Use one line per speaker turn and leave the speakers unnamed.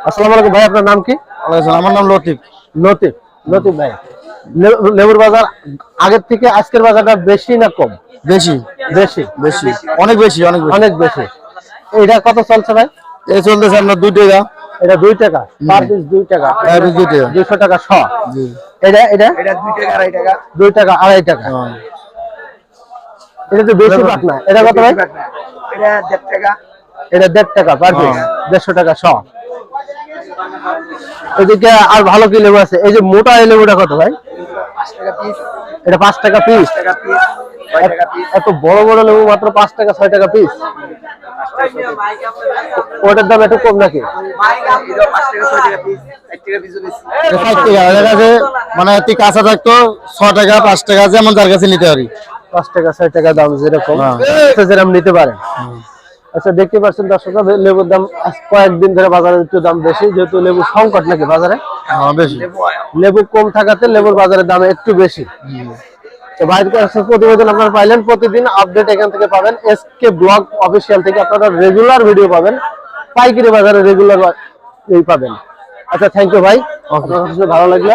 আসসালামু আলাইকুম ভাই, আপনার নাম কি?
আমার নাম লতিফ।
লতিফ। লতিফ ভাই, লেবুর বাজার আগের থেকে আজকের বাজারটা বেশি না কম?
বেশি
বেশি।
বেশি, অনেক বেশি, অনেক বেশি।
অনেক বেশি। এটা কত চলছে ভাই?
এই চলতেছে আপনার 2 টাকা।
এটা 2 টাকা পার পিস, 2 টাকা,
2 টাকা,
200 টাকা শ।
জি।
এটা এটা
এটা 2 টাকা 2.5 টাকা।
2 টাকা 2.5 টাকা। এটা তো বেশি পাট না। এটা কত ভাই?
এটা 1.5 টাকা।
এটা 1.5 টাকা পার পিস, 150 টাকা শ। এদিকে আর ভালো কি লেবু আছে? এই যে মোটা এই লেবুটা কত ভাই?
5 টাকা পিস।
এটা 5 টাকা পিস।
5 টাকা পিস, 6 টাকা পিস।
এত বড় বড় লেবু মাত্র 5 টাকা 6 টাকা পিস। ওটার দাম একটু কম নাকি?
এটা 5 টাকা 6 টাকা পিস, 1 টাকা পিসও বেশি।
5 টাকা এর কাছে মানে এটি কাঁচা থাকতো 6 টাকা 5 টাকা, যেমন যার কাছে নিতে পারি।
5 টাকা 6 টাকা দাম যেরকম যেরকম নিতে পারেন। আচ্ছা, দেখতে পাচ্ছেন দর্শকরা, লেবুর দাম কয়েকদিন ধরে বাজারে একটু দাম বেশি, যেহেতু লেবু সংকট নাকি বাজারে।
বেশি
লেবু কম থাকাতে লেবুর বাজারের দাম একটু বেশি। তো ভাইয়ের কাছে প্রতিবেদন আপনারা পাইলেন, প্রতিদিন আপডেট এখান থেকে পাবেন। এসকে ব্লগ অফিসিয়াল থেকে আপনারা রেগুলার ভিডিও পাবেন, পাইকারি বাজারে রেগুলার এই পাবেন। আচ্ছা, থ্যাংক ইউ ভাই, আপনার কাছে ভালো লাগলো।